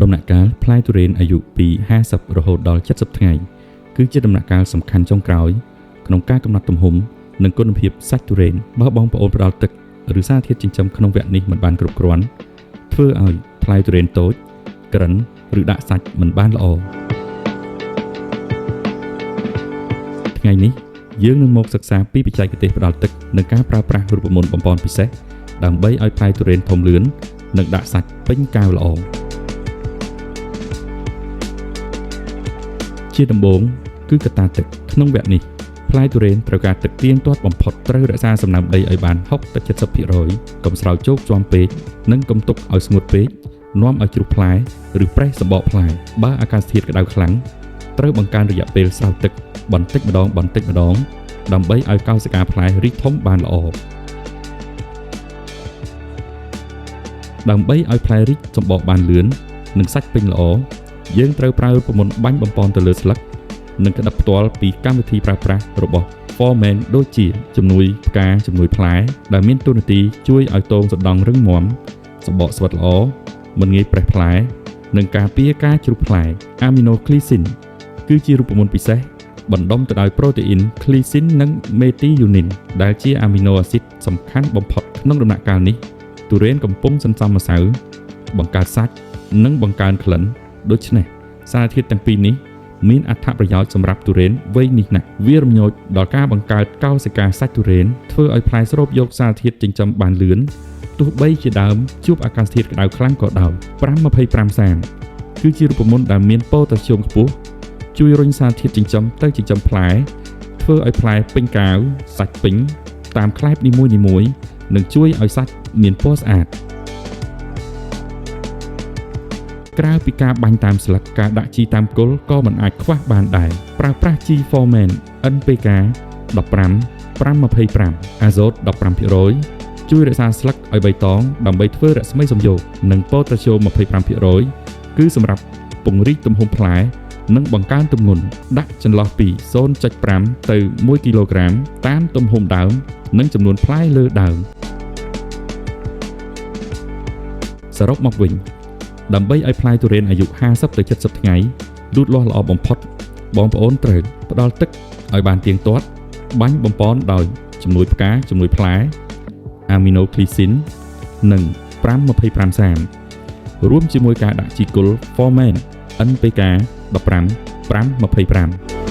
ដំណាក់កាលផ្លែទុរេនអាយុពី50រហូតដល់70ថ្ងៃគឺជាដំណាក់កាលសំខាន់ចុងក្រោយក្នុងការកំណត់ទំហំនិងគុណភាពសាច់ទុរេនបើបងប្អូនផ្ដល់ទឹកឬសារធាតុចិញ្ចឹមក្នុងវគ្គនេះមិនបានគ្រប់គ្រាន់ធ្វើឲ្យផ្លែទុរេនតូចក្រិនឬដាក់សាច់មិនបានល្អថ្ងៃនេះយើងនឹងមកសិក្សាពីបច្ចេកទេសផ្ដល់ទឹកនិងការប្រើប្រាស់រូបមន្តបំប៉នពិសេសដើម្បីឲ្យផ្លែទុរេនធំលឿននិងដាក់សាច់ពេញកែវល្អជាដំបូងគឺកត្តាទឹកក្នុងវគ្គនេះផ្លែទុរេនត្រូវការទឹកទៀងទាត់បំផុតត្រូវរក្សាសំណើមដីឲ្យបាន 60-70% កុំស្រោចជោគជាំពេកនិងកុំទុកឲ្យស្ងួតពេកនាំឲ្យជ្រុះផ្លែឬប្រេះសម្បកផ្លែបើអាកាសធាតុក្តៅខ្លាំងត្រូវបង្កើនរយៈពេលស្រោចទឹកបន្តិចម្ដងដើម្បីឲ្យកោសិកាផ្លែរីកធំបានល្អដើម្បីឲ្យផ្លែរីកសម្បកបានលឿននិងសាច់ពេញល្អយើងត្រូវប្រើរូបមន្តបាញ់បំប៉នទៅលើស្លឹកនិងក្តាប់ផ្ទាល់ពីកម្មវិធីប្រើប្រាស់របស់ Foreman ដូចជាជំនួយផ្កាជំនួយផ្លែដែលមានតួនាទីជួយឲ្យតងសណ្ដង់រឹងមាំសម្បកស្វិតល្អមិនងាយប្រេះផ្លែនិងការពារការជ្រុះផ្លែ Aminoglycin គឺជារូបមន្តពិសេសបណ្ដុំទៅដោយប្រូតេអ៊ីន Glycine និង Methionine ដែលជាអាមីណូអាស៊ីតសំខាន់បំផុតក្នុងដំណាក់កាលនេះទុរេនកំពុងសន្សំម្សៅបង្កើតសាច់និងបង្កើនក្លិនដូច្នេះសារធាតុទាំងពីរនេះមានអត្ថប្រយោជន៍សម្រាប់ទុរេនវ័យនេះណាស់វារំញោចដល់ការបង្កើតកោសិកាសាច់ទុរេនធ្វើឲ្យផ្លែស្រូបយកសារធាតុចិញ្ចឹមបានលឿនទោះបីជាដើមជួបអាកាសធាតុក្តៅខ្លាំងក៏ដោយ 5-25 គឺជារូបមន្តដែលមានប៉ូតាស្យូមខ្ពស់ជួយរុញសារធាតុចិញ្ចឹមទៅចិញ្ចឹមផ្លែធ្វើឲ្យផ្លែពេញកែវសាច់ពេញតាមក្លែបនីមួយៗនិងជួយឲ្យសាច់មានពណ៌ស្អាតក្រៅពីការបាញ់តាមស្លឹកការដាក់ជីតាមគល់ក៏មិនអាចខ្វះបានដែរប្រើប្រាស់ជី Foreman NPK 15-5-25 អាហ្សូត 15% ជួយរក្សាស្លឹកឲ្យបៃតងដើម្បីធ្វើរស្មីសំយោគនិងប៉ូតាស្យូម 25% គឺសម្រាប់ពង្រីកទំហំផ្លែនិងបង្កើនទម្ងន់ដាក់ចន្លោះពី 0.5 ទៅ 1 គីឡូក្រាមតាមទំហំដើមនិងចំនួនផ្លែលើដើមសរុបមកវិញដើម្បីឲ្យផ្លែទុរេនអាយុ 50-70 ថ្ងៃលូតលាស់ល្អបំផុតបងប្អូនត្រូវផ្ដល់ទឹកឲ្យបានទៀងទាត់បាញ់បំប៉នដោយជំនួយផ្កាជំនួយផ្លែ Aminoglycin និង 5-25-30 រួមជាមួយការដាក់ជីគល់ Foreman NPK 15-5-25